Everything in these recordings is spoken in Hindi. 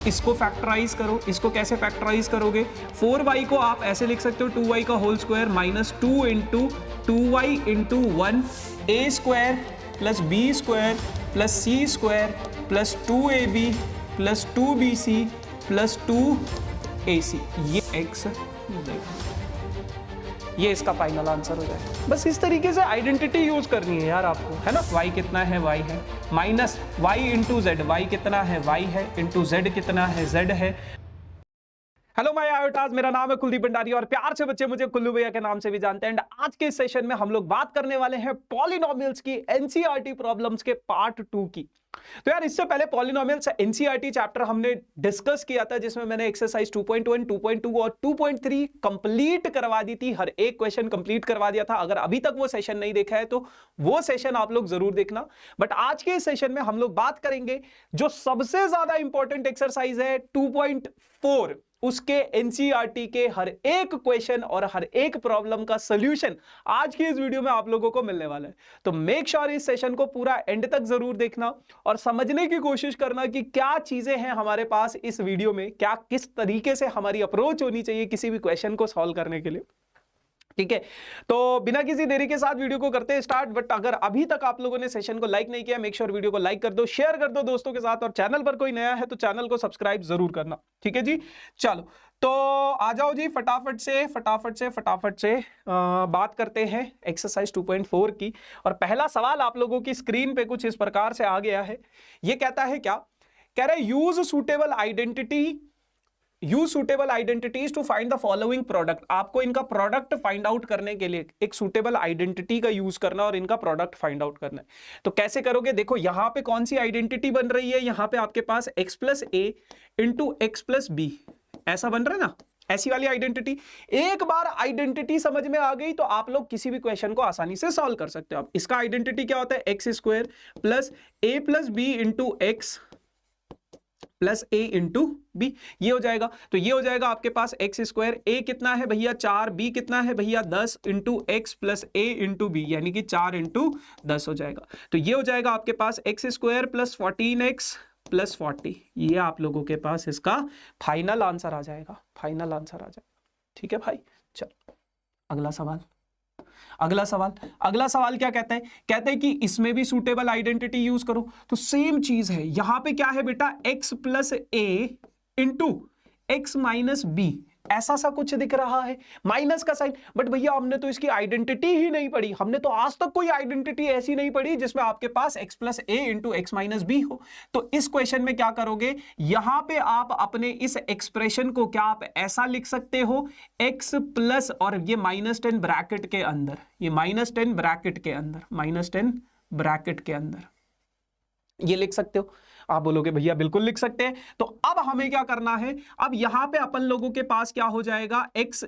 इसको फैक्टराइज करो, इसको कैसे फैक्टराइज करोगे? 4y को आप ऐसे लिख सकते हो 2y का whole square minus 2 into 2y into 1 a square plus b square plus c square plus 2ab plus 2bc plus 2ac, ये x ये इसका फाइनल आंसर हो जाएगा। बस इस तरीके से आइडेंटिटी यूज करनी है यार आपको, है ना। y कितना है? y है minus y into Z, y कितना है? y है इंटू z कितना है? z है। हेलो माय आयोटाज, मेरा नाम है कुलदीप भंडारी और प्यार से बच्चे मुझे कुल्लू भैया के नाम से भी जानते हैं। एंड आज के सेशन में हम लोग बात करने वाले हैं पॉलिनोमियल्स की एनसीईआरटी प्रॉब्लम्स के पार्ट 2 की। तो यार इससे पहले पॉलिनोमियल्स एनसीईआरटी चैप्टर हमने डिस्कस किया था, जिसमें मैंने एक्सरसाइज 2.1, 2.2 और 2.3 कंप्लीट करवा दी थी, हर एक क्वेश्चन कंप्लीट करवा दिया था। अगर अभी तक वो सेशन नहीं देखा है तो वो सेशन आप लोग जरूर देखना। बट आज के सेशन में हम लोग बात करेंगे जो सबसे ज्यादा इंपॉर्टेंट एक्सरसाइज है 2.4, उसके एनसीईआरटी के हर एक क्वेश्चन और हर एक प्रॉब्लम का सॉल्यूशन आज की इस वीडियो में आप लोगों को मिलने वाला है। तो मेक श्योर इस सेशन को पूरा एंड तक जरूर देखना और समझने की कोशिश करना कि क्या चीजें हैं हमारे पास इस वीडियो में, क्या किस तरीके से हमारी अप्रोच होनी चाहिए किसी भी क्वेश्चन को सॉल्व करने के लिए। ठीक है, तो बिना किसी देरी के साथ वीडियो को करते हैं स्टार्ट। बट अगर अभी तक आप लोगों ने सेशन को लाइक नहीं किया, मेक श्योर वीडियो को लाइक कर दो, शेयर कर दो दोस्तों के साथ, और चैनल पर कोई नया है तो चैनल को सब्सक्राइब जरूर करना। ठीक है जी, चलो तो आ जाओ जी, फटाफट से बात करते हैं एक्सरसाइज 2.4 की। और पहला सवाल आप लोगों की स्क्रीन पे कुछ इस प्रकार से आ गया है। ये कहता है क्या? कह रहा है use suitable identities to find the following product. आपको इनका प्रोडक्ट फाइंड आउट करने के लिए एक सुटेबल आइडेंटिटी का यूज करना और इनका प्रोडक्ट फाइंड आउट करना है। तो कैसे करोगे? देखो यहां पे कौन सी आइडेंटिटी बन रही है, यहां पे आपके पास x plus a into x plus B ऐसा बन रहा है ना, ऐसी वाली आइडेंटिटी। एक बार आइडेंटिटी समझ में आ गई तो आप लोग किसी भी क्वेश्चन को आसानी से सॉल्व कर सकते हो। अब इसका आइडेंटिटी क्या होता है? X square plus a plus b into x plus a into b, ये हो जाएगा। तो ये हो जाएगा आपके पास एक्स स्क्वायर, ए कितना है भैया 4, बी कितना है भैया 10 into x plus a into B, यानी कि 4 इंटू 10 हो जाएगा। तो ये हो जाएगा आपके पास x square plus 14x plus 40। ये आप लोगों के पास इसका फाइनल आंसर आ जाएगा, फाइनल आंसर आ जाएगा। ठीक है भाई, चलो अगला सवाल क्या कहते हैं? कहते हैं कि इसमें भी सूटेबल आइडेंटिटी यूज करो। तो सेम चीज है, यहां पे क्या है बेटा? x plus a into x minus B, ऐसा सा कुछ दिख रहा है, माइनस का साइन। बट भैया हमने तो इसकी आइडेंटिटी ही नहीं पढ़ी, हमने तो आज तक कोई आइडेंटिटी ऐसी नहीं पढ़ी जिसमें आपके पास x plus a into x minus B हो। तो इस क्वेश्चन में क्या करोगे? यहां पे आप अपने इस एक्सप्रेशन को क्या आप ऐसा लिख सकते हो, x प्लस और ये -10 ब्रैकेट के अंदर, ये -10 ब्रैकेट के अंदर, -10 ब्रैकेट के अंदर ये लिख सकते हो। आप बोलोगे भैया बिल्कुल लिख सकते हैं। तो अब हमें क्या करना है? अब यहां पे अपन लोगों के पास क्या हो जाएगा? x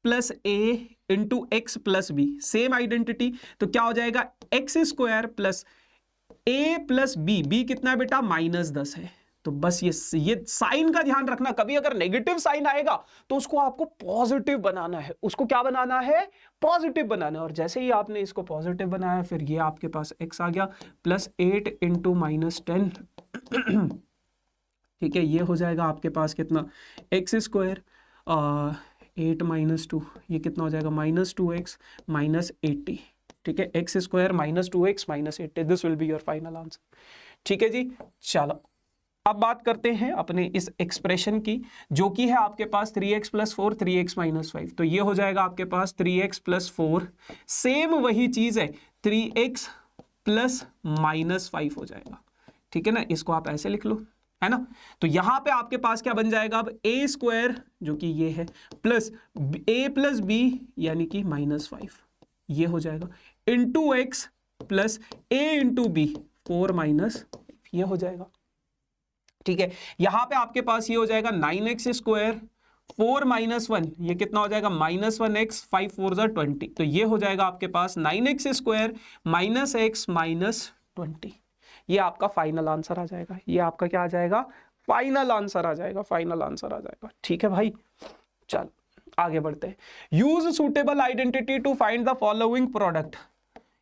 plus a into x plus b, same identity. तो क्या हो जाएगा? X square plus a plus b, b कितना है बेटा? -10 है। तो बस ये साइन का ध्यान रखना, कभी अगर नेगेटिव साइन आएगा तो उसको आपको पॉजिटिव बनाना है। उसको क्या बनाना है? पॉजिटिव बनाना है। और जैसे ही आपने इसको पॉजिटिव बनाया, फिर ये आपके पास x आ गया प्लस 8 इंटू -10। ठीक है, ये हो जाएगा आपके पास कितना? एक्स स्क्वायर 8 माइनस 2, ये कितना हो जाएगा? -2x minus 80। ठीक है, x square -2x minus 80, this will be your final answer. ठीक है जी, चलो अब बात करते हैं अपने इस एक्सप्रेशन की, जो कि है आपके पास 3x प्लस 4 3x माइनस 5। तो ये हो जाएगा आपके पास 3x प्लस 4, सेम वही चीज है 3x प्लस -5 हो जाएगा। ठीक है ना, इसको आप ऐसे लिख लो, है ना। तो यहां पे आपके पास क्या बन जाएगा? अब ए स्क्वायर जो कि ये है प्लस ए प्लस बी यानी कि -5, ये हो जाएगा into x plus a into B 4 minus, ये हो जाएगा। ठीक है, यहां पे आपके पास ये हो जाएगा 9x स्क्वायर 4 माइनस 1, ये कितना हो जाएगा? -1x 5 4 जा 20। तो ये हो जाएगा आपके पास 9x square minus x minus 20। ये आपका फाइनल आंसर आ जाएगा। ये आपका क्या आ जाएगा? फाइनल आंसर आ जाएगा, फाइनल आंसर आ जाएगा। ठीक है भाई, चल आगे बढ़ते हैं। Use suitable identity to find the following product.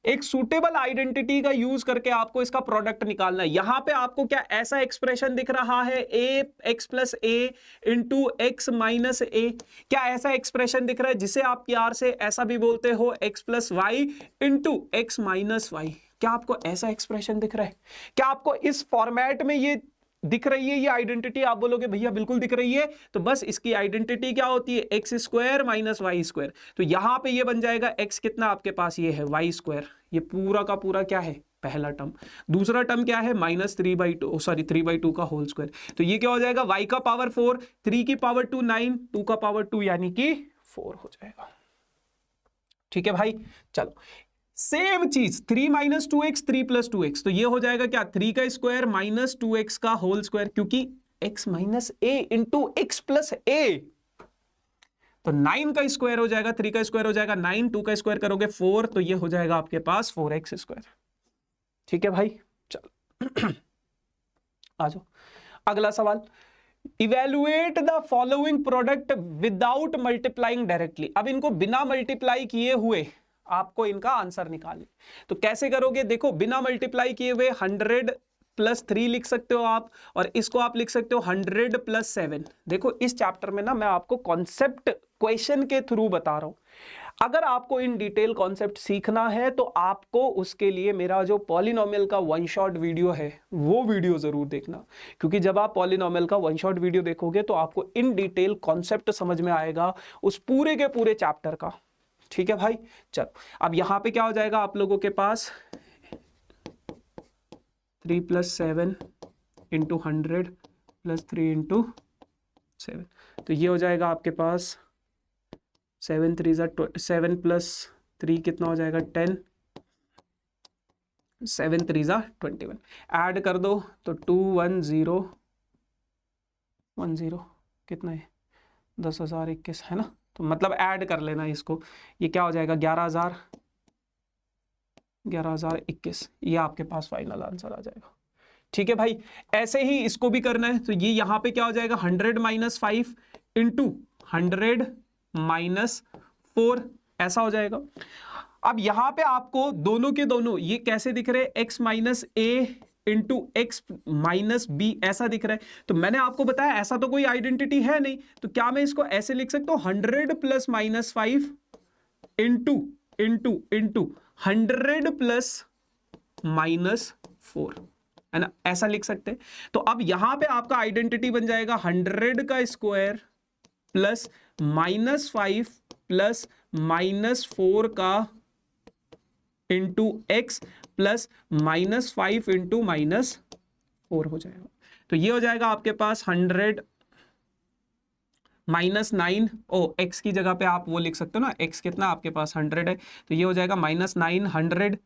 एक सुटेबल आइडेंटिटी का यूज करके आपको इसका प्रोडक्ट निकालना है। यहां पे आपको क्या ऐसा एक्सप्रेशन दिख रहा है, ए x plus a into x minus ए, क्या ऐसा एक्सप्रेशन दिख रहा है जिसे आप प्यार से ऐसा भी बोलते हो x plus y into x minus y? क्या आपको ऐसा एक्सप्रेशन दिख रहा है? क्या आपको इस फॉर्मेट में ये दिख रही है ये आइडेंटिटी? आप बोलोगे भैया बिल्कुल दिख रही है। तो बस इसकी आइडेंटिटी क्या होती है, x square minus y square. तो यहां पे ये बन जाएगा एक्स कितना आपके पास ये है वाई स्क्वायर, ये पूरा का पूरा क्या है पहला टर्म। दूसरा टर्म क्या है माइनस 3/2 सॉरी 3/2 का होल स्क्वायर। तो ये क्या हो जाएगा y का पावर 4, 3 की पावर 2 9, 2 का पावर 2 यानी कि 4 हो जाएगा। ठीक है भाई, चलो सेम चीज 3 माइनस 2x 3 प्लस 2x, तो ये हो जाएगा क्या 3 का स्क्वायर माइनस 2x का होल स्क्वायर, क्योंकि x माइनस ए इंटू एक्स प्लस ए। तो 9 का स्क्वायर हो जाएगा, 3 का स्क्वायर हो जाएगा 9, 2 का स्क्वायर करोगे 4, तो ये हो जाएगा आपके पास 4x स्क्वायर। ठीक है भाई, चलो आ जाओ अगला सवाल। Evaluate the following product without multiplying directly. अब इनको बिना मल्टीप्लाई किए हुए आपको इनका आंसर निकालना। तो कैसे करोगे, देखो बिना मल्टीप्लाई किए हुए 100 प्लस 3 लिख सकते हो आप, और इसको आप लिख सकते हो 100 प्लस 7। देखो इस चैप्टर में ना मैं आपको कॉन्सेप्ट क्वेश्चन के थ्रू बता रहा हूं। अगर आपको इन डिटेल कॉन्सेप्ट सीखना है तो आपको उसके लिए मेरा जो पॉलिनोमियल का वन शॉट वीडियो है वो वीडियो जरूर देखना, क्योंकि जब आप पॉलिनोमियल का वन शॉट वीडियो देखोगे तो आपको इन डिटेल कॉन्सेप्ट समझ में आएगा उस पूरे के पूरे चैप्टर का। ठीक है भाई, चलो अब यहां पे क्या हो जाएगा आप लोगों के पास 3 प्लस 7 इंटू 100 प्लस 3 इंटू 7, तो ये हो जाएगा आपके पास 7 3 7 प्लस 3 कितना हो जाएगा 10, 7 3 21, ऐड कर दो तो 2 1 0 1 0 कितना है 10,021 है ना। तो मतलब ऐड कर लेना इसको, ये क्या हो जाएगा 11,021, ये आपके पास फाइनल आंसर आ जाएगा। ठीक है भाई, ऐसे ही इसको भी करना है। तो ये यहां पे क्या हो जाएगा 100 माइनस 5 इंटू 100 माइनस 4, ऐसा हो जाएगा। अब यहां पे आपको दोनों के दोनों ये कैसे दिख रहे हैं, x माइनस ए इंटू एक्स माइनस बी ऐसा दिख रहा है। तो मैंने आपको बताया ऐसा तो कोई आइडेंटिटी है नहीं, तो क्या मैं इसको ऐसे लिख सकता हूं 100 plus minus 5 into into into 100 plus minus 4, है ना, ऐसा लिख सकते हैं। तो अब यहां पे आपका आइडेंटिटी बन जाएगा 100 का square plus minus 5 plus minus 4 का into x plus minus 5 into minus 4 हो जाएगा। तो ये हो जाएगा आपके पास 100 माइनस 9, ओ एक्स की जगह पे आप वो लिख सकते हो ना, एक्स कितना आपके पास 100 है, तो ये हो जाएगा माइनस 900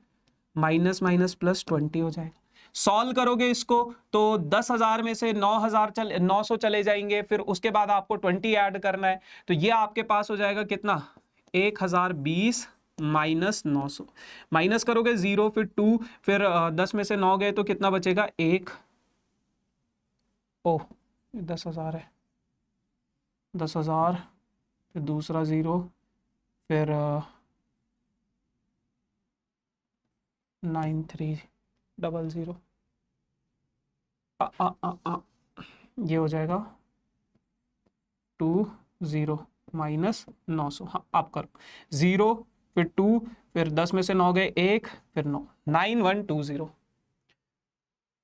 माइनस माइनस प्लस 20 हो जाएगा। सॉल्व करोगे इसको तो 10,000 में से 900 चले जाएंगे, फिर उसके बाद आपको 20 ऐड करना है। तो ये आपके पास हो जाएगा कितना 1020 माइनस 900, माइनस करोगे 0 फिर 2 फिर 10 में से 9 गए तो कितना बचेगा 1, ओ 10,000 है, 10,000 फिर दूसरा 0 फिर 9300 ये हो जाएगा 20 माइनस 900। हाँ आप करो 0 फिर 2 फिर 10 में से 9 गए 1 फिर 9, 9120।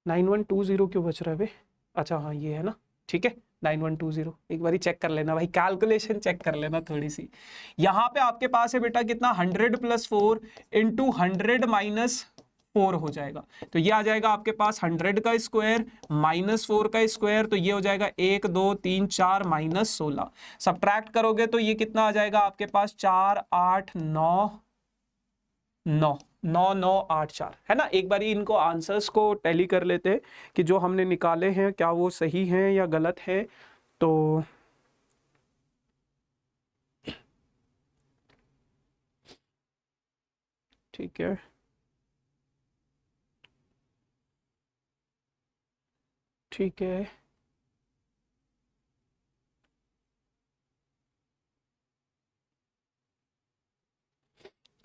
9120 क्यों बच रहा है भाई, अच्छा हाँ ये है ना, ठीक है 9120। एक बार चेक कर लेना भाई, कैलकुलेशन चेक कर लेना थोड़ी सी। यहां पे आपके पास है बेटा कितना 100 प्लस 4 इंटू 100 माइनस 4 हो जाएगा। तो ये आ जाएगा आपके पास 100 का स्क्वायर माइनस 4 का स्क्वायर, तो ये हो जाएगा 1 2 3 4 माइनस 16। सब्ट्रैक्ट करोगे तो ये कितना आ जाएगा आपके पास 4 8 9 9 9 9 8 4, है ना। एक बार इनको आंसर्स को टैली कर लेते हैं कि जो हमने निकाले हैं क्या वो सही हैं या गलत है। तो ठीक है, ठीक है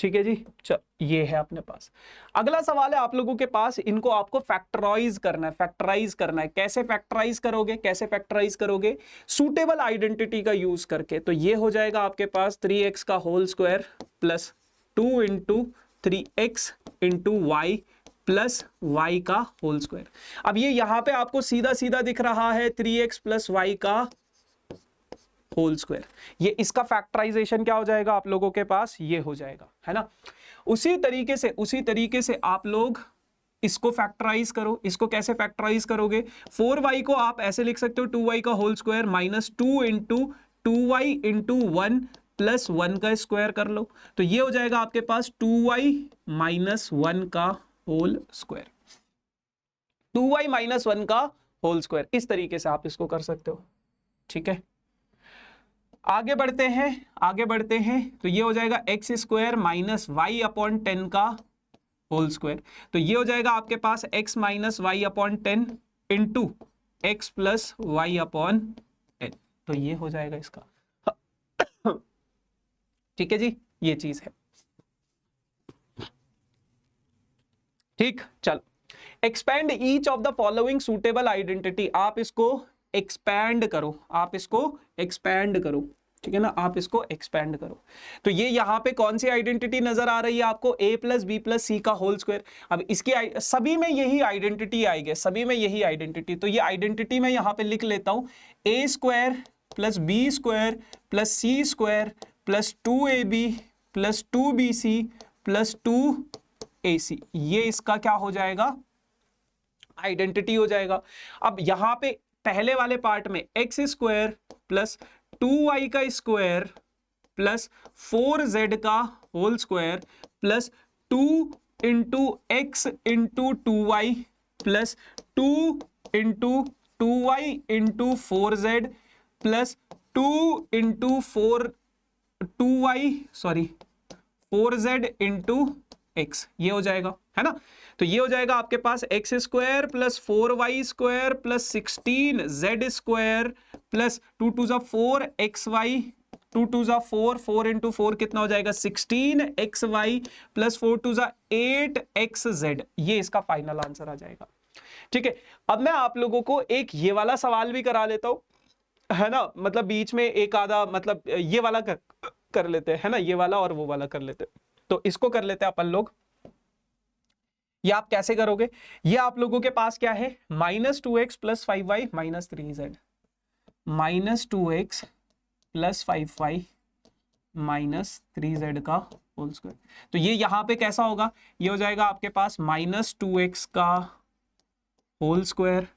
ठीक है जी। चल ये है अपने पास। अगला सवाल है आप लोगों के पास, इनको आपको फैक्टराइज करना है। फैक्टराइज करना है, कैसे फैक्टराइज करोगे? कैसे फैक्टराइज करोगे? सूटेबल आइडेंटिटी का यूज करके। तो ये हो जाएगा आपके पास 3x का whole square plus 2 into 3x into y plus y का होल स्क्वायर। अब ये यहां पे आपको सीधा सीधा दिख रहा है 3x प्लस वाई का होल स्क्वायर। ये इसका फैक्टराइजेशन क्या हो जाएगा आप लोगों के पास? ये हो जाएगा, है ना। उसी तरीके से आप लोग इसको फैक्टराइज करो। इसको कैसे फैक्टराइज करोगे? 4y को आप ऐसे लिख सकते हो 2y का whole square minus 2 into 2y into 1 plus 1 का स्क्वायर कर लो। तो ये हो जाएगा आपके पास 2y माइनस 1 का होल स्क्वायर। 2y माइनस 1 का होल स्क्वायर, इस तरीके से आप इसको कर सकते हो। ठीक है, आगे बढ़ते हैं। तो ये हो जाएगा x square minus y upon 10 का होल स्क्वायर। तो ये हो जाएगा आपके पास x minus y upon 10 into x plus y upon 10। तो ये हो जाएगा इसका। ठीक है जी, ये चीज है। ठीक, चलो expand each of the following suitable identity. आप इसको एक्सपैंड करो, ठीक है ना, आप इसको एक्सपैंड करो। तो ये यहां पे कौन सी आइडेंटिटी नजर आ रही है आपको? a प्लस बी प्लस सी का होल स्क्वायर। अब इसकी सभी में यही आइडेंटिटी आएगी, तो ये आइडेंटिटी मैं यहां पे लिख लेता हूं, a square plus b square plus c square plus 2ab plus 2bc plus 2ac। ये इसका क्या हो जाएगा? आइडेंटिटी हो जाएगा। अब यहां पे पहले वाले पार्ट में एक्स स्क्वायर प्लस 2y का स्क्वायर प्लस 4z का whole square plus 2 into x into 2y plus 2 into 2y into 4z plus 2 into 4z into x। ये हो जाएगा, है ना। तो ये हो जाएगा आपके पास x square plus 4y square plus 16z square plus 2 टू जा 4 xy 2 टू जा 4 4 इंटू 4 कितना हो जाएगा? 16xy प्लस 4 टू जा 8xz। ये इसका फाइनल आंसर आ जाएगा। ठीक है, अब मैं आप लोगों को एक ये वाला सवाल भी करा लेता हूं, है ना। मतलब बीच में एक आधा, मतलब ये वाला कर लेते हैं, है ना, ये वाला और वो वाला कर लेते हैं। तो इसको कर लेते हैं अपन लोग। ये आप कैसे करोगे? ये आप लोगों के पास क्या है? Minus 2x plus 5y minus 3z, minus 2x plus 5y minus 3z का होल स्क्वायर। तो ये यहां पे कैसा होगा? ये हो जाएगा आपके पास माइनस 2x का होल स्क्वायर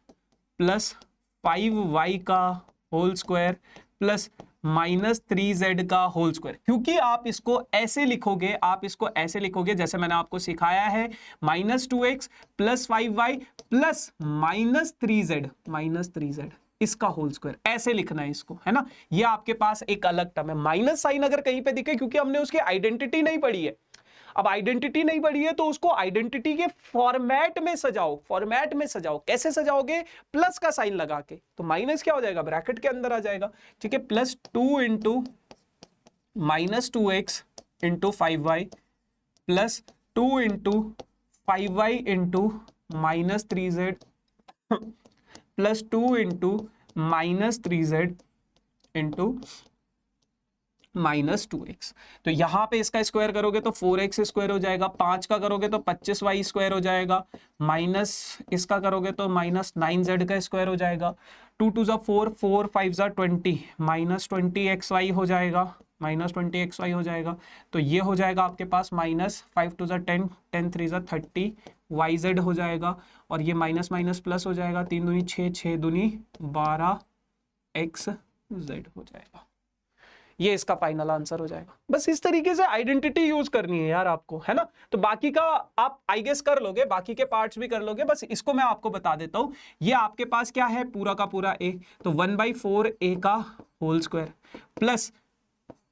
प्लस 5y का whole square plus minus 3z का होल स्क्वायर। क्योंकि आप इसको ऐसे लिखोगे जैसे मैंने आपको सिखाया है, minus 2x plus 5y plus minus 3z इसका होल स्क्वायर, ऐसे लिखना है इसको, है ना। ये आपके पास एक अलग टर्म है। माइनस साइन अगर कहीं पे दिखे, क्योंकि हमने उसकी आइडेंटिटी नहीं पढ़ी है, अब आइडेंटिटी नहीं पढ़ी है तो उसको आइडेंटिटी के फॉर्मेट में सजाओ। कैसे सजाओगे? प्लस का साइन लगा के। तो माइनस क्या हो जाएगा? ब्रैकेट के अंदर आ जाएगा। ठीक है, plus 2 into minus 2x into 5y plus 2 into 5y into minus 3z plus 2 into minus 3z into minus 2x। तो यहां पे इसका स्क्वायर करोगे तो 4x स्क्वायर हो जाएगा, 5 का करोगे तो 25y स्क्वायर हो जाएगा, माइनस इसका करोगे तो माइनस 9z का स्क्वायर हो जाएगा, 2 टू जा 4 4 5 जा 20 माइनस 20xy हो जाएगा, तो ये हो जाएगा आपके पास माइनस 5 टू जा 10 10 3 जा 30 yz हो जाएगा, और ये माइनस माइनस प्लस हो जाएगा, 3 दूनी 6 6 दूनी 12 xz हो जाएगा। ये इसका फाइनल आंसर हो जाएगा। बस इस तरीके से आइडेंटिटी यूज करनी है यार आपको, है ना। तो बाकी का आप आई गेस कर लोगे, बाकी के पार्ट्स भी कर लोगे, बस इसको मैं आपको बता देता हूं। ये आपके पास क्या है? पूरा का पूरा a, तो 1/4 a का होल स्क्वायर प्लस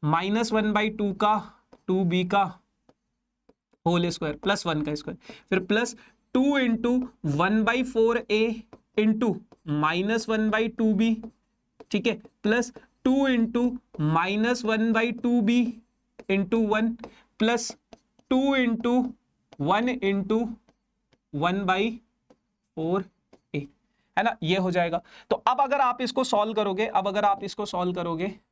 माइनस 1/2 का 2b का होल स्क्वायर प्लस 1 का स्क्वायर, फिर plus 2 into 1/4 a into minus 1/2b, ठीक है, plus 2 into minus 1/2b into 1 plus 2 into 1 into 1/4 ए, है ना, ये हो जाएगा। तो अब अगर आप इसको सॉल्व करोगे,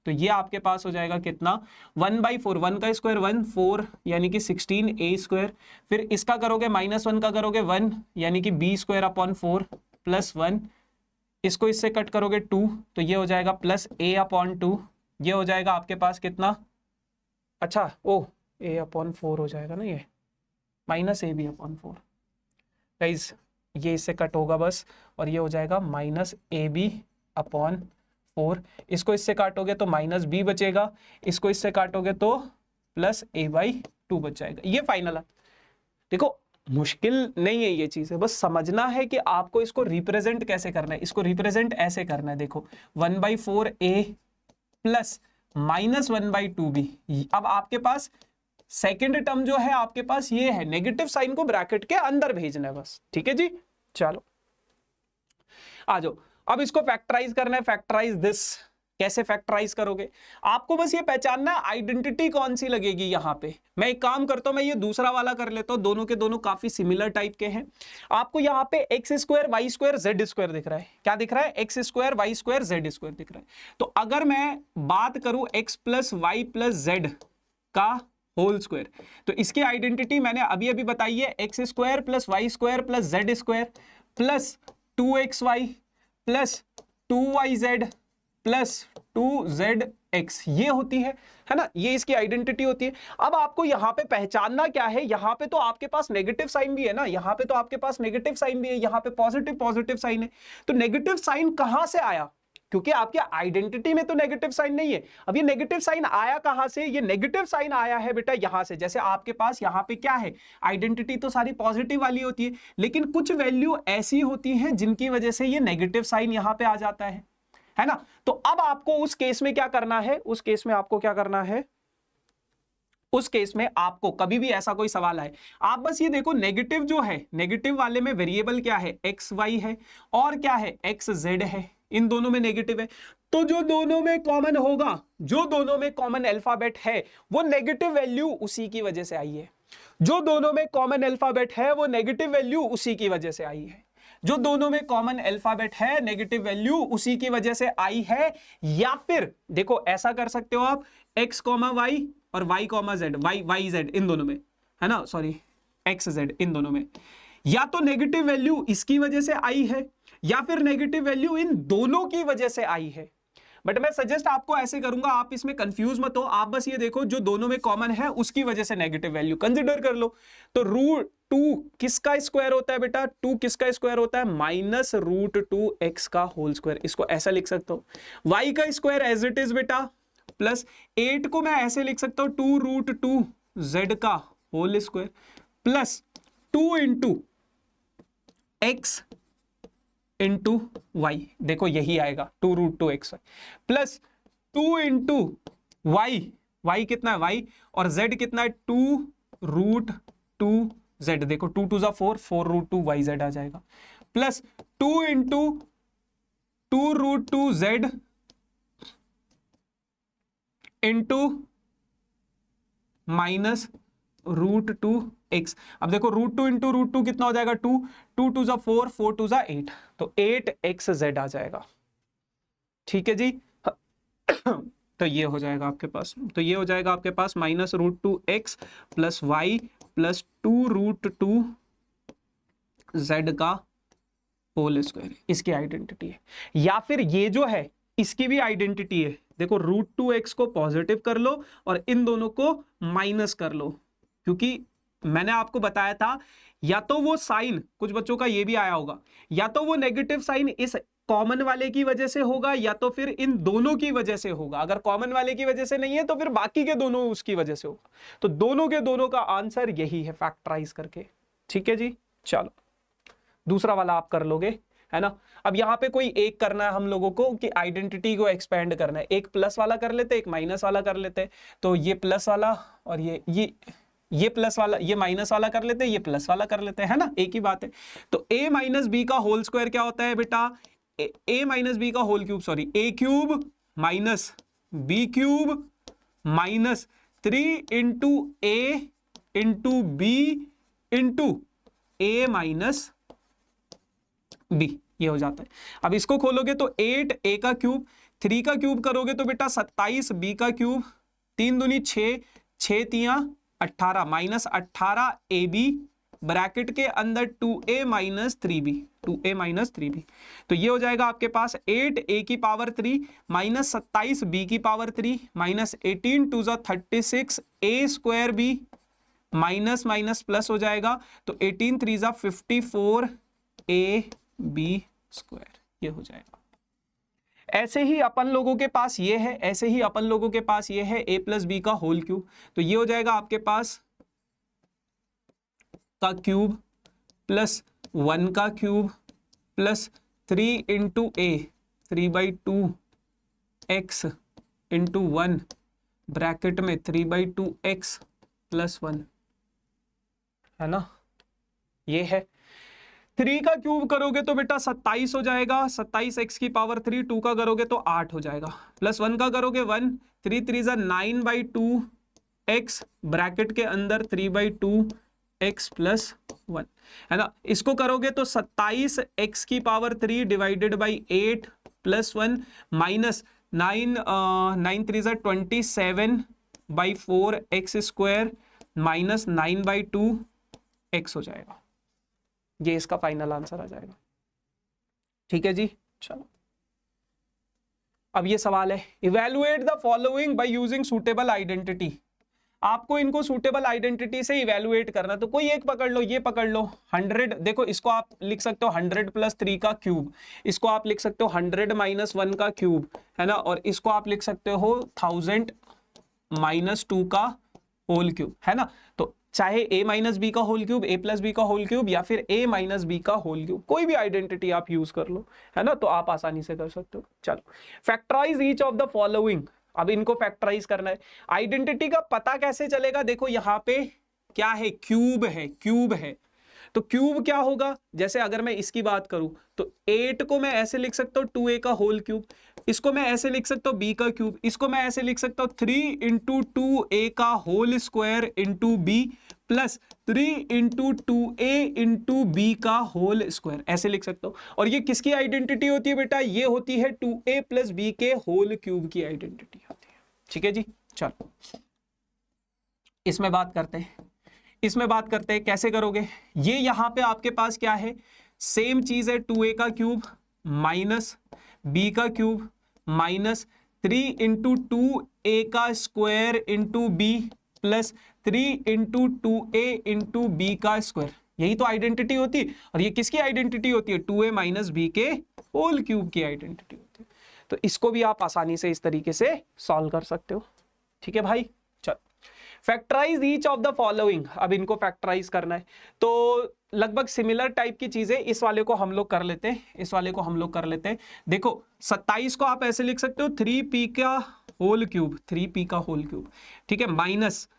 तो ये आपके पास हो जाएगा कितना, 1/4, 1 का स्क्वायर 1, 4 यानी कि 16 ए स्क्वायर, फिर इसका करोगे -1 का करोगे 1 यानी कि बी स्क्वायर अपॉन 4 प्लस 1, इसको इससे कट करोगे 2, तो ये हो जाएगा प्लस ए अपॉन 2, ये हो जाएगा आपके पास कितना, अच्छा ओ ए अपॉन 4 हो जाएगा ना, ये minus a b upon 4, guys ये इससे कट होगा बस, और ये हो जाएगा माइनस ए बी अपॉन 4, इसको इससे काटोगे तो माइनस बी बचेगा, इसको इससे काटोगे तो प्लस a/2 बच जाएगा। ये फाइनल है। देखो मुश्किल नहीं है ये चीज है, बस समझना है कि आपको इसको रिप्रेजेंट कैसे करना है। इसको रिप्रेजेंट ऐसे करना है, देखो 1/4a प्लस -1/2b। अब आपके पास सेकेंड टर्म जो है आपके पास ये है, नेगेटिव साइन को ब्रैकेट के अंदर भेजना है बस, ठीक है जी। चलो आ जाओ, अब इसको फैक्टराइज करना है। फैक्टराइज दिस, कैसे फैक्टराइज करोगे, आपको बस ये पहचानना आइडेंटिटी कौन सी लगेगी यहाँ पे। मैं एक काम करता हूं, मैं ये दूसरा वाला कर लेता हूं, दोनों के दोनों काफी सिमिलर टाइप के हैं। आपको यहाँ पे x square y square z square दिख रहा है, क्या दिख रहा है, x square y square z square दिख रहा है। तो अगर मैं बात करूं x plus y plus z का होल स्क्वायर, तो इसकी आइडेंटिटी मैंने अभी अभी बताई है, x square plus y square plus z square plus 2xy plus 2yz plus 2zx, ये होती है ना, ये इसकी आइडेंटिटी होती है। अब आपको यहाँ पे पहचानना क्या है, यहाँ पे तो आपके पास नेगेटिव साइन भी है ना, यहाँ पे तो आपके पास नेगेटिव साइन भी है, यहाँ पे पॉजिटिव साइन है। तो नेगेटिव साइन कहां से आया, क्योंकि आपके आइडेंटिटी में तो नेगेटिव साइन नहीं है। अब ये नेगेटिव साइन आया कहां से, ये नेगेटिव साइन आया है बेटा यहां से। जैसे आपके पास यहां पे क्या है, आइडेंटिटी तो सारी पॉजिटिव वाली होती है, लेकिन कुछ वैल्यू ऐसी होती हैं जिनकी वजह से ये नेगेटिव साइन यहां पे आ जाता है ना। तो अब आपको उस केस में क्या करना है, उस केस में आपको क्या करना है, उस केस में आपको कभी भी ऐसा कोई सवाल आए, आप बस ये देखो, नेगेटिव जो है, नेगेटिव वाले में वेरिएबल क्या है, एक्स वाई है और क्या है, एक्स जेड है, इन दोनों में नेगेटिव है। तो जो दोनों में कॉमन होगा, जो दोनों में कॉमन अल्फाबेट है, वो नेगेटिव वैल्यू उसी की वजह से आई है। जो दोनों में कॉमन अल्फाबेट है वो नेगेटिव वैल्यू उसी की वजह से आई है। जो दोनों में कॉमन अल्फाबेट है, नेगेटिव वैल्यू उसी की वजह से आई है। या फिर देखो ऐसा कर सकते हो आप, x, y और y, z, y z इन दोनों में, है ना, सॉरी x z इन दोनों में, या तो नेगेटिव वैल्यू इसकी वजह से आई है या फिर नेगेटिव वैल्यू इन दोनों की वजह से आई है। बट मैं सजेस्ट आपको ऐसे करूंगा, आप इसमें कंफ्यूज मत हो, आप बस ये देखो जो दोनों में कॉमन है उसकी वजह से नेगेटिव वैल्यू कंसीडर कर लो। तो √2 किसका स्क्वायर होता है बेटा, 2 किसका स्क्वायर होता है, -√2x का होल स्क्वायर। इसको ऐसा लिख सकता हूं, y का स्क्वायर एज इट इज बेटा, प्लस 8 को मैं ऐसे लिख सकता हूं 2√2z का whole square plus 2 into x into y, देखो यही आएगा 2√2x plus 2 into Y, Y कितना है y और z कितना है 2√2z, देखो 2 2 4, 4√2yz आ जाएगा, plus 2 into 2√2z into -√2x। अब देखो √2 इंटू √2 कितना हो जाएगा, 2 2 2 4, 4 2 8, तो 8xz आ जाएगा। ठीक है जी। तो ये हो जाएगा आपके पास, तो ये हो जाएगा आपके पास -√2x plus y plus 2√2z का होल स्क्वायर, इसकी आइडेंटिटी है। या फिर ये जो है इसकी भी आइडेंटिटी है, देखो √2x को पॉजिटिव कर लो और इन दोनों को माइनस कर लो, क्योंकि मैंने आपको बताया था या तो वो साइन, कुछ बच्चों का ये भी आया होगा, या तो वो नेगेटिव साइन इस कॉमन वाले की वजह से होगा या तो फिर इन दोनों की वजह से होगा। अगर कॉमन वाले की वजह से नहीं है तो फिर बाकी के दोनों उसकी वजह से होगा। तो दोनों के दोनों का आंसर यही है फैक्टराइज करके। ठीक है जी, चलो दूसरा वाला आप कर लोगे, है ना। अब यहां पे कोई एक करना है हम लोगों को कि आइडेंटिटी को एक्सपेंड करना है, एक प्लस वाला कर लेते, एक माइनस वाला कर लेते। तो ये प्लस वाला और ये प्लस वाला, ये माइनस वाला कर लेते, ये प्लस वाला कर लेते हैं ना, एक ही बात है। तो a माइनस बी का होल स्क्वायर क्या होता है बेटा, a माइनस बी का whole cube, sorry a cube minus b cube minus 3 into a into b into a minus b, ये हो जाता है। अब इसको खोलोगे तो 8 ए का क्यूब, 3 का क्यूब करोगे तो बेटा 27 बी का क्यूब, 3 दूनी 6, 6 तियां 18 माइनस 18 ए बी ब्रैकेट के अंदर 2a minus 3b, 2a minus 3b। तो ये हो जाएगा आपके पास 8a की पावर 3 माइनस 27b की पावर 3 माइनस 18 टू ज़ा 36 a square b minus minus plus हो जाएगा, तो 18 3 ज़ा 54 a b स्क्वायर, ये हो जाएगा। ऐसे ही अपन लोगों के पास ये है, ऐसे ही अपन लोगों के पास ये है a प्लस बी का होल क्यूब, तो ये हो जाएगा आपके पास का क्यूब प्लस 1 का क्यूब प्लस 3 इंटू ए 3/2 x इंटू 1 ब्रैकेट में 3/2 x प्लस 1, है ना। ये है 3 का क्यूब करोगे तो बेटा 27 हो जाएगा, 27 x की पावर 3, 2 का करोगे तो 8 हो जाएगा, प्लस 1 का करोगे 1, 3 3 ज़ा 9/2 x ब्रैकेट के अंदर 3/2 x प्लस 1, है ना। इसको करोगे तो 27 x की power 3 divided by 8 plus 1 minus 9 3 ज़ा 27/4 x स्क्वायर माइनस 9/2 x हो जाएगा। ये इसका फाइनल आंसर आ जाएगा। ठीक है जी, चलो अब ये सवाल है, evaluate the following by using suitable identity. आपको इनको सूटेबल आइडेंटिटी से इवेलुएट करना, तो कोई एक पकड़ लो, ये पकड़ लो 100, देखो इसको आप लिख सकते हो 100 प्लस 3 का क्यूब, इसको आप लिख सकते हो 100 माइनस 1 का क्यूब, है ना, और इसको आप लिख सकते हो 1000 माइनस 2 का होल क्यूब, है ना। तो चाहे a माइनस बी का whole cube, a plus b का होल क्यूब या फिर a माइनस बी का होल क्यूब, कोई भी आइडेंटिटी आप यूज कर लो, है ना, तो आप आसानी से कर सकते हो। चलो factorise each of the following, अब इनको फैक्टराइज करना है। आइडेंटिटी का पता कैसे चलेगा, देखो यहाँ पे क्या है, क्यूब है, क्यूब है, तो क्यूब क्या होगा, जैसे अगर मैं इसकी बात करूं तो 8 को मैं ऐसे लिख सकता हूं 2a का होल क्यूब, इसको मैं ऐसे लिख सकता हूं b का क्यूब, इसको मैं ऐसे लिख सकता हूं 3 इंटू 2a का whole square into b plus 3 into 2a into b का होल स्क्वायर, ऐसे लिख सकता हूं। और ये किसकी आइडेंटिटी होती है बेटा, ये होती है 2a प्लस b के होल क्यूब की आइडेंटिटी होती है। ठीक है जी, चलो इसमें बात करते हैं, इसमें बात करते हैं कैसे करोगे। ये यहां पे आपके पास क्या है, सेम चीज है, 2a का क्यूब माइनस b का क्यूब माइनस 3 इंटू 2a का square into b plus 3 into 2a into b का स्क्वायर, यही तो आइडेंटिटी होती है। और ये किसकी आइडेंटिटी होती है, 2a माइनस b के होल क्यूब की आइडेंटिटी होती है। तो इसको भी आप आसानी से इस तरीके से सॉल्व कर सकते हो। ठीक है भाई, चलो factorise each of the following, अब इनको फैक्टराइज करना है, तो लगभग सिमिलर टाइप की चीजें, इस वाले को हम लोग कर लेते हैं, इस वाले को हम लोग कर लेते हैं। देखो 27 को आप ऐसे लिख सकते हो 3p का होल क्यूब, 3p का होल क्यूब, ठीक है, माइनस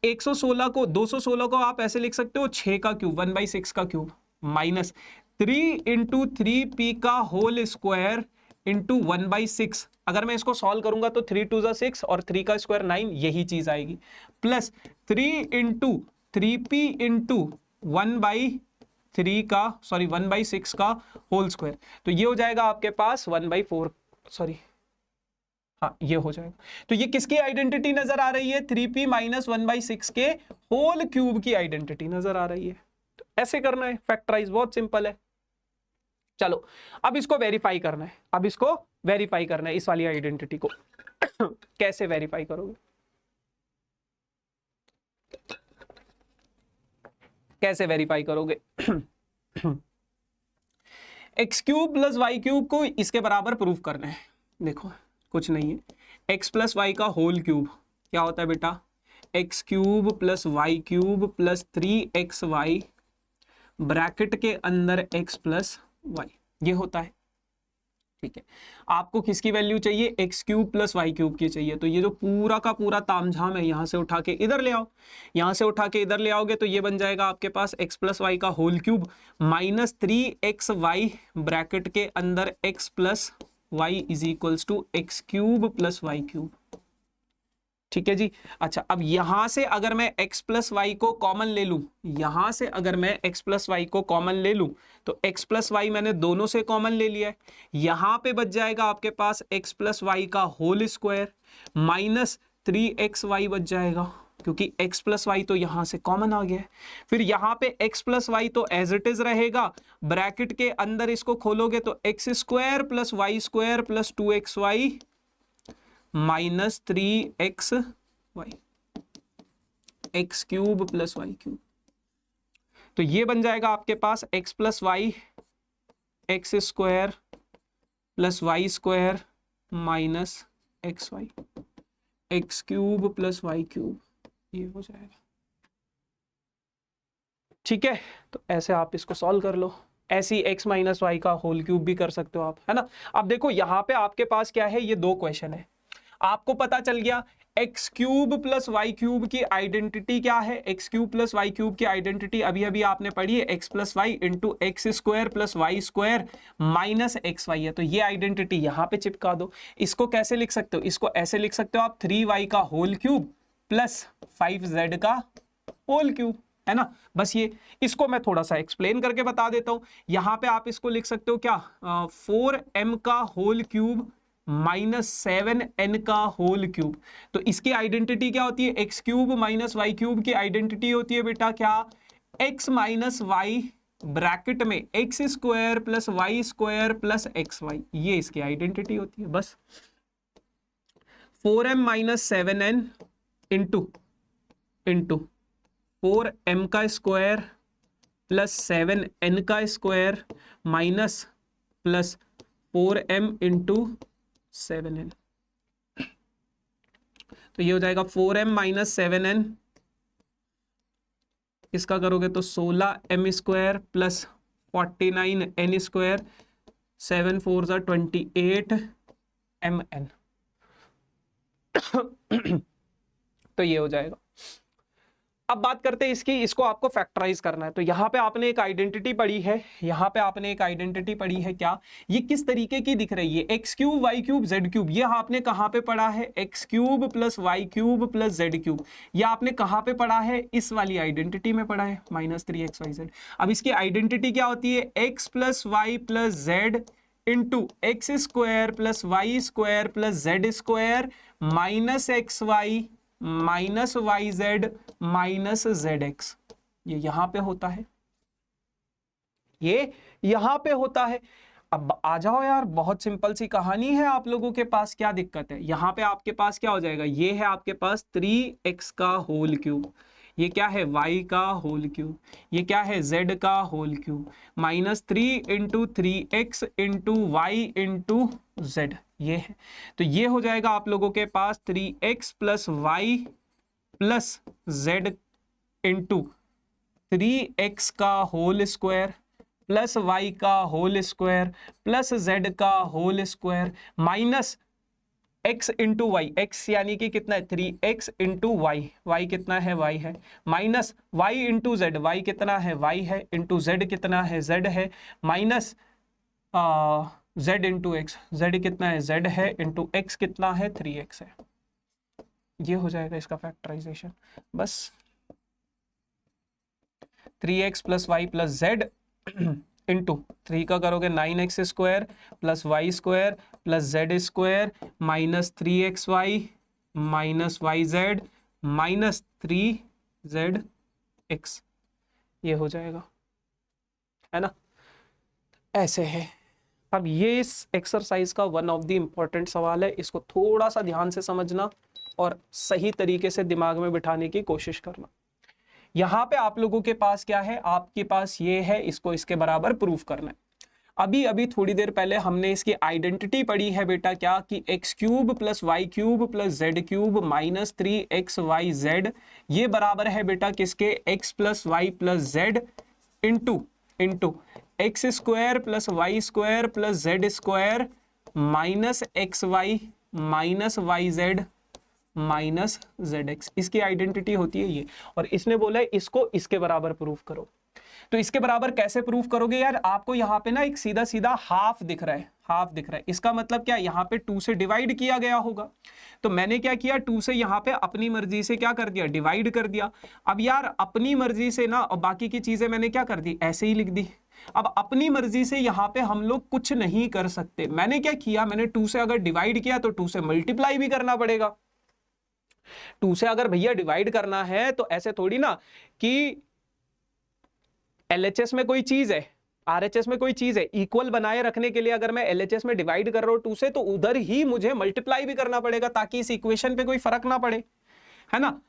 116 को 216 को आप ऐसे लिख सकते हो 6 का क्यूब, 1/6 का क्यूब माइनस 3 इंटू 3p का होल स्क्वायर इंटू 1/6। अगर मैं इसको सॉल्व करूंगा तो 3 2 ज़ा 6 और 3 का स्क्वायर 9, यही चीज आएगी, प्लस 3 इंटू 3p इंटू 1/3 का, सॉरी 1/6 का होल स्क्वायर, तो ये हो जाएगा आपके पास 1/4, सॉरी हाँ ये हो जाएगा। तो ये किसकी आइडेंटिटी नजर आ रही है, 3p माइनस 1/6 के होल क्यूब की आइडेंटिटी नजर आ रही है। तो ऐसे करना है फैक्टराइज, बहुत सिंपल है। चलो अब इसको वेरीफाई करना है, अब इसको वेरीफाई करना है, इस वाली आइडेंटिटी को कैसे वेरीफाई करोगे, कैसे वेरीफाई करोगे x cube plus y cube को इसके बराबर प्रूफ करना है। देखो कुछ नहीं है, एक्स प्लस वाई का होल क्यूब क्या होता है बेटा, x cube plus y cube plus 3xy bracket के अंदर x प्लस वाई, ये होता है। ठीक है, आपको किसकी वैल्यू चाहिए, x cube plus y cube की चाहिए। तो ये जो पूरा का पूरा तामझाम है यहां से उठा के इधर ले आओ, यहां से उठा के इधर ले आओगे तो ये बन जाएगा आपके पास एक्स प्लस वाई का whole cube minus 3xy bracket के अंदर x plus y is equals to x cube plus y cube. ठीक है जी। अच्छा, अब यहां से अगर मैं x प्लस वाई को कॉमन ले लूं, यहां से अगर मैं x प्लस वाई को कॉमन ले लूं तो x प्लस वाई मैंने दोनों से कॉमन ले लिया है। यहां पे बच जाएगा आपके पास x प्लस वाई का होल स्क्वायर माइनस 3xy बच जाएगा, क्योंकि x प्लस वाई तो यहां से कॉमन आ गया है। फिर यहां पे x प्लस वाई तो एज इट इज रहेगा, ब्रैकेट के अंदर इसको खोलोगे तो x square plus y square plus 2xy minus 3xy, x cube plus y cube. तो ये बन जाएगा आपके पास x plus y x square plus y square minus x y, x cube plus y cube, ये हो जाएगा। ठीक है, तो ऐसे आप इसको सॉल्व कर लो। ऐसी x माइनस वाई का होल क्यूब भी कर सकते हो आप, है ना। अब देखो यहाँ पे आपके पास क्या है, ये दो क्वेश्चन है। आपको पता चल गया x cube plus y cube की आइडेंटिटी क्या है। X cube plus y cube की आइडेंटिटी अभी अभी आपने पढ़ी है, x plus y into x square plus y square minus x y है। तो ये आइडेंटिटी यहाँ पे चिपका दो। इसको कैसे लिख सकते हो, इसको ऐसे लिख सकते हो आप 3y का होल क्यूब प्लस 5z का होल क्यूब, है ना। बस ये, इसको मैं थोड़ा सा एक्सप्लेन करके बता देता हूं। यहां पे आप इसको लिख सकते हो क्या, 4m का होल क्यूब माइनस 7n का होल क्यूब। तो इसकी आइडेंटिटी क्या होती है, x cube minus y cube की आइडेंटिटी होती है बेटा क्या, x माइनस वाई ब्रैकेट में x square plus y square plus x y, ये इसकी आइडेंटिटी होती है। बस 4m minus 7n into 4m का स्क्वायर प्लस 7n का square minus plus 4m into 7n, तो ये हो जाएगा 4m माइनस 7n, इसका करोगे तो 16m square plus 49n square, 7 4 जा 28mn। तो ये हो जाएगा। अब बात करते हैं इसकी, इसको आपको फैक्टराइज करना है। तो यहाँ पे आपने एक आइडेंटिटी पढ़ी है, यहाँ पे आपने एक आइडेंटिटी पढ़ी है क्या, ये किस तरीके की दिख रही है, x cube y cube z cube. ये आपने कहाँ पे पढ़ा है, x cube plus y cube plus z cube. ये आपने कहाँ पे पढ़ा है, इस वाली आइडेंटिटी में पढ़ा है, माइनस 3xyz। अब इसकी आइडेंटिटी क्या होती है, x plus y plus z into x square plus y square plus z square minus x y minus y z minus z x. ये यहां पे होता है, ये यहां पे होता है। अब आ जाओ यार, बहुत सिंपल सी कहानी है। आप लोगों के पास क्या दिक्कत है, यहां पे आपके पास क्या हो जाएगा, ये है आपके पास 3x का होल क्यूब, ये क्या है y का होल क्यूब, ये क्या है z का whole cube minus 3 into 3x into y into z, ये है। तो ये हो जाएगा आप लोगों के पास 3x plus y plus z into 3x का होल स्क्वायर प्लस y का होल स्क्वायर प्लस z का whole square minus x into y, x यानी कि कितना है 3x इंटू वाई, वाई कितना है y है, minus y into z, y कितना है y है, इंटू z कितना है z है, minus z into x, z कितना है z है, इंटू x कितना है 3x है। ये हो जाएगा इसका फैक्टराइजेशन। बस 3x plus y plus z into 3 का करोगे 9x square plus y square plus z square minus 3xy minus y z minus 3zx, ये हो जाएगा, है ना। ऐसे है। अब ये इस एक्सरसाइज का वन ऑफ द इम्पोर्टेंट सवाल है, इसको थोड़ा सा ध्यान से समझना और सही तरीके से दिमाग में बिठाने की कोशिश करना। यहाँ पे आप लोगों के पास क्या है, आपके पास ये है, इसको इसके बराबर प्रूफ करना है। अभी अभी थोड़ी देर पहले हमने इसकी आइडेंटिटी पढ़ी है बेटा क्या, कि x cube plus y cube plus z cube minus 3xyz, ये बराबर है बेटा किसके, x plus y plus z into x square plus y square plus z square minus x y minus y z minus z x. इसकी आइडेंटिटी होती है ये, और इसने बोला है इसको इसके बराबर प्रूफ करो। तो इसके बराबर कैसे प्रूफ करोगे यार, आपको यहाँ पे ना एक सीधा सीधा हाफ दिख रहा है, हाफ दिख रहा है, इसका मतलब क्या, यहाँ पे 2 से डिवाइड किया गया होगा। तो मैंने क्या किया, 2 से यहाँ पे अपनी मर्जी से क्या कर दिया, डिवाइड कर दिया। अब यार अपनी मर्जी से ना, और बाकी की चीजें मैंने क्या कर दी, ऐसे ही लिख दी। अब अपनी मर्जी से यहाँ पे हम लोग कुछ नहीं कर सकते। मैंने क्या किया, मैंने 2 से अगर डिवाइड किया तो 2 से मल्टीप्लाई भी करना पड़ेगा। 2 से अगर भैया डिवाइड करना है तो ऐसे थोड़ी ना कि LHS में कोई चीज है, RHS में कोई चीज है, इक्वल बनाए रखने के लिए अगर मैं LHS में डिवाइड कर रहा हूं 2 से, तो उधर ही मुझे मल्टीप्लाई भी करना पड़ेगा ताकि इस इक्वेशन पे कोई फर्क ना पड़े, है ना।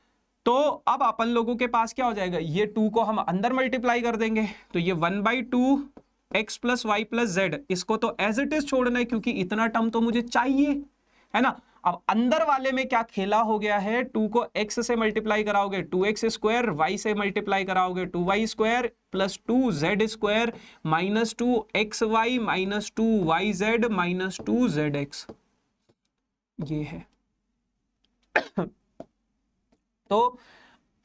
तो अब अपन लोगों के पास क्या हो जाएगा, ये 2 को हम अंदर मल्टीप्लाई कर देंगे, तो ये 1/2 x plus y plus z, इसको तो एज इट इज छोड़ना है क्योंकि इतना टर्म तो मुझे चाहिए, है ना। अब अंदर वाले में क्या खेला हो गया है, 2 को x से मल्टीप्लाई कराओगे 2x स्क्वायर, y से मल्टीप्लाई कराओगे 2y square plus 2z square minus 2xy minus 2yz minus 2zx, ये है। तो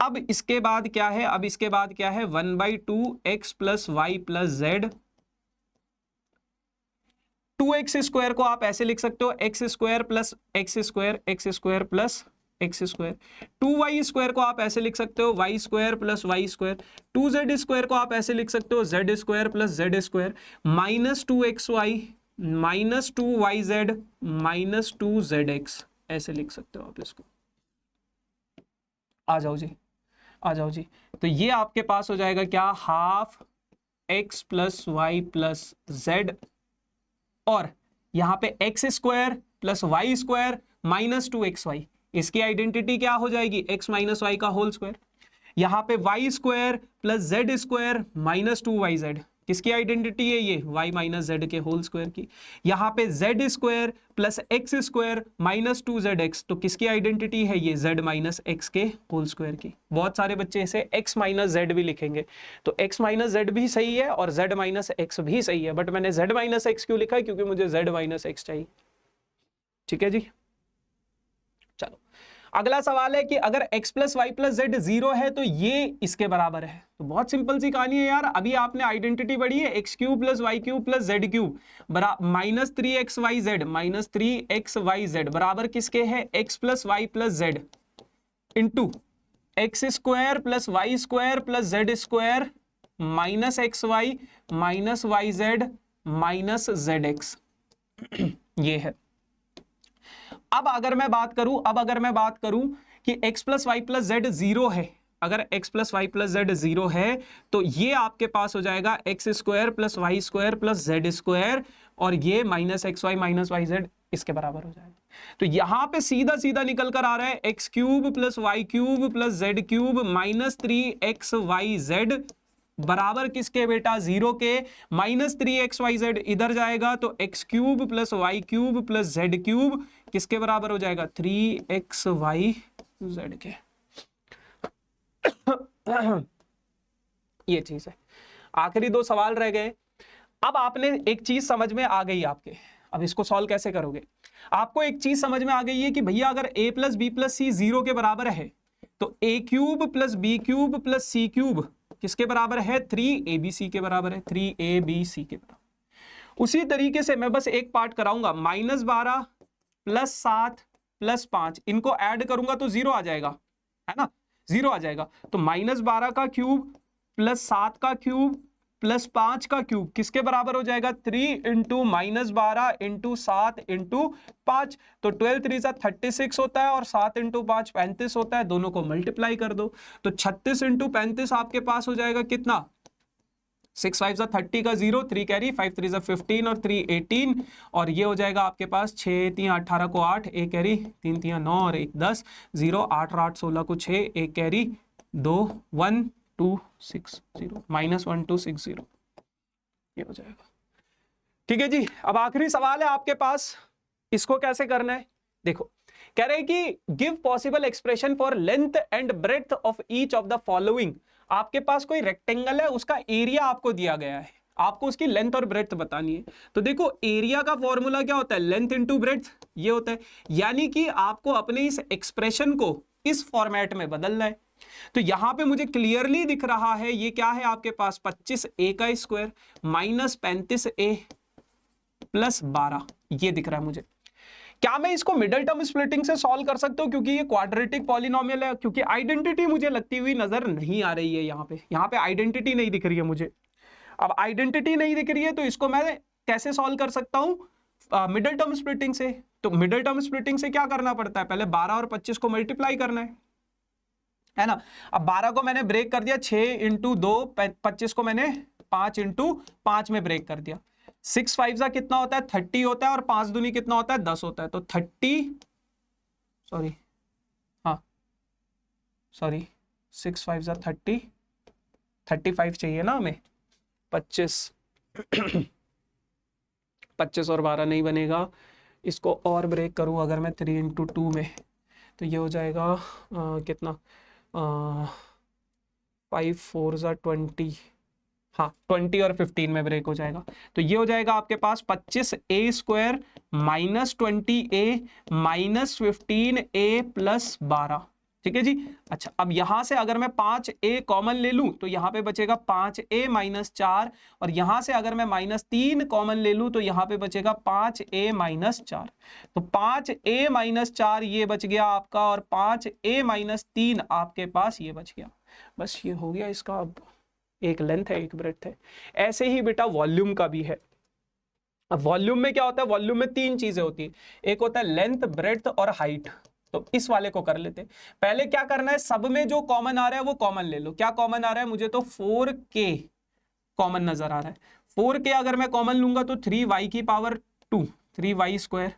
अब इसके बाद क्या है, अब इसके बाद क्या है, 1/2 x plus y plus z. 2x square को आप ऐसे लिख सकते हो, x square plus x square, x square plus x square. 2y square को आप ऐसे लिख सकते हो, y square plus y square. 2z square को आप ऐसे लिख सकते हो, z square plus z square minus 2xy minus 2yz minus 2zx, ऐसे लिख सकते हो आप इसको। आ जाओ जी, आ जाओ जी। तो ये आपके पास हो जाएगा क्या, half x plus y plus z, और यहां पे x square plus y square minus 2xy, इसकी आइडेंटिटी क्या हो जाएगी, x माइनस वाई का होल स्क्वायर। यहां पे y square plus z square minus 2yz, किसकी आइडेंटिटी है, ये y माइनस जेड के होल स्क्वायर की। यहां पे z square plus x square minus 2zx, तो किसकी आइडेंटिटी है, ये z माइनस x के होल स्क्वायर की। बहुत सारे बच्चे इसे x माइनस जेड भी लिखेंगे, तो x माइनस जेड भी सही है और z माइनस x भी सही है, बट मैंने z माइनस x क्यों लिखा है, क्योंकि मुझे z माइनस x चाहिए। ठीक है जी, चलो अगला सवाल है कि अगर x plus y plus z 0 है तो ये इसके बराबर है। तो बहुत सिंपल सी कहानी है यार, अभी आपने आइडेंटिटी पढ़ी है, x cube plus y cube plus z cube minus 3xyz minus 3xyz बराबर किसके है, x plus y plus z into x square plus y square plus z square minus xy minus yz minus zx, ये है। अब अगर मैं बात करूं कि x plus y plus z 0 है, अगर x plus y plus z 0 है तो ये आपके पास हो जाएगा x square plus y square plus z square, और ये माइनस XY माइनस YZ इसके बराबर हो जाएगा। तो यहां पे सीधा सीधा निकल कर आ रहा है x cube plus y cube plus z cube minus 3xyz बराबर किसके बेटा, 0 के। माइनस 3xyz इधर जाएगा तो x cube plus y cube plus z cube किसके बराबर हो जाएगा, 3xyz के। ये चीज है। आखिरी 2 सवाल रह गए। अब आपने एक चीज समझ में आ गई आपके, अब इसको सॉल्व कैसे करोगे। आपको एक चीज समझ में आ गई है कि भैया अगर a plus b plus c 0 के बराबर है तो a cube plus b cube plus c cube किसके बराबर है, 3abc के बराबर है, 3abc के बराबर। उसी तरीके से मैं बस एक पार्ट कराऊंगा, -12 प्लस 7 प्लस 5 इनको ऐड करूंगा तो 0 आ जाएगा, है ना, 0 आ जाएगा। तो -12 का क्यूब प्लस 7 का क्यूब प्लस 5 का क्यूब किसके बराबर हो जाएगा, 3 इंटू -12 इंटू 7 इंटू 5, तो 12 3 36 होता है और 7 इंटू 5 35 होता है, दोनों को मल्टीप्लाई कर दो तो 36 इंटू 35 आपके पास हो जाएगा कितना, 6 5 30 का 0, 3 कैरी, 5 3 15 और 3 18, और ये हो जाएगा आपके पास 6 3 18 को 8, 1 कैरी, 3 3 9 और 1 10, 0 8 8 16 को 6, 1 कैरी, 2 1 2 6 0 -1 2 6 0, ये हो जाएगा। ठीक है जी। अब आखिरी सवाल है आपके पास, इसको कैसे करना है, देखो कह रहे हैं कि give possible expression for length and breadth of each of the following. आपके पास कोई रेक्टेंगल है, उसका एरिया आपको दिया गया है, आपको उसकी लेंथ और ब्रेड्थ बतानी है। तो देखो एरिया का फॉर्मूला क्या होता है, लेंथ इंटू ब्रेड्थ, ये होता है। यानी कि आपको अपने इस एक्सप्रेशन को इस फॉर्मेट में बदलना है। तो यहां पे मुझे क्लियरली दिख रहा है ये क्या है आपके पास, 25a का स्क्वायर माइनस 35a प्लस 12, ये दिख रहा है मुझे। क्या मैं इसको मिडिल टर्म स्प्लिटिंग से सॉल्व कर सकता हूं, क्योंकि ये क्वाड्रेटिक पॉलिनोमियल है, क्योंकि आइडेंटिटी मुझे लगती हुई नजर नहीं आ रही है, यहाँ पे आइडेंटिटी नहीं दिख रही है मुझे। अब आइडेंटिटी नहीं दिख रही है तो इसको मैं कैसे सॉल्व कर सकता हूं, मिडिल टर्म स्प्लिटिंग से। तो मिडिल टर्म स्प्लिटिंग से क्या करना पड़ता है, पहले 12 और 25 को मल्टीप्लाई करना है ना। अब 12 को मैंने ब्रेक कर दिया 6 इंटू 2, 25 को मैंने 5 इंटू 5 में ब्रेक कर दिया। 6 5 जा कितना होता है 30 होता है, और 5 दूनी कितना होता है 10 होता है। तो 6 5 जा 30, 35 चाहिए ना हमें। 25 25 और 12 नहीं बनेगा, इसको और ब्रेक करूं अगर मैं 3 इंटू 2 में, तो ये हो जाएगा कितना 5 4 जा 20, हाँ 20 और 15 में ब्रेक हो जाएगा। तो ये हो जाएगा आपके पास 25a² minus 20a minus 15a plus 12, ठीक है जी। अच्छा, अब यहां से अगर मैं 5a कॉमन ले लूं तो यहां पे बचेगा 5a माइनस 4, और यहां से अगर मैं -3 कॉमन ले लूं तो यहां पे बचेगा 5a माइनस 4। तो 5a माइनस 4 ये बच गया आपका, और 5a माइनस 3 आपके पास ये बच गया। बस ये हो गया इसका। अब एक लेंथ है एक ब्रेड्थ है। ऐसे ही बेटा वॉल्यूम का भी है। अब वॉल्यूम में क्या होता है, वॉल्यूम में 3 चीजें होती है, एक होता है लेंथ, ब्रेड्थ और हाइट। तो इस वाले को कर लेते हैं। पहले क्या करना है, सब में जो कॉमन आ रहा है वो कॉमन ले लो। क्या कॉमन आ रहा है, मुझे तो 4k कॉमन नजर आ रहा है। 4k अगर मैं कॉमन लूंगा तो 3y की power 2, 3y²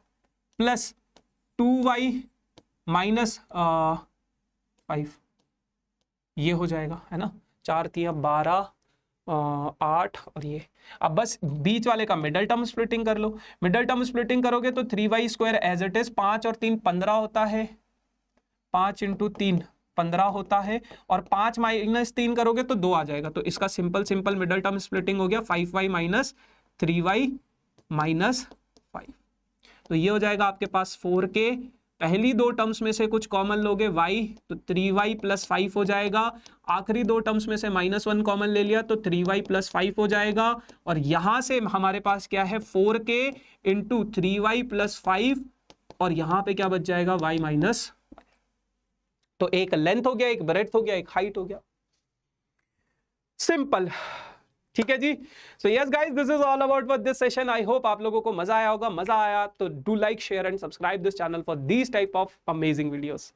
plus 2y minus 5, ये हो जाएगा, है ना। 4 3 12 8, और ये अब बस बीच वाले का मिडल टर्म स्प्लिटिंग कर लो। मिडल टर्म स्प्लिटिंग करोगे तो 3y² एज इट इज, 5 और 3 15 होता है, 5 इंटू 3 15 होता है, और 5 माइनस 3 करोगे तो 2 आ जाएगा। तो इसका सिंपल मिडल टर्म स्प्लिटिंग हो गया 5y माइनस 3y माइनस 5। तो ये हो जाएगा आपके पास 4k। पहली 2 टर्म्स में से कुछ कॉमन लोगे y, तो 3y प्लस 5 हो जाएगा। आखिरी 2 टर्म्स में से -1 कॉमन ले लिया तो 3y प्लस 5 हो जाएगा। और यहां से हमारे पास क्या है 4k इंटू 3y प्लस 5, और यहां पे क्या बच जाएगा y माइनस। तो एक लेंथ हो गया, एक ब्रेड्थ हो गया, एक हाइट हो गया। सिंपल, ठीक है जी। So yes guys, this is all about this session. I hope आप लोगों को मजा आया होगा। मजा आया तो do like, share and subscribe this channel for these type of amazing videos.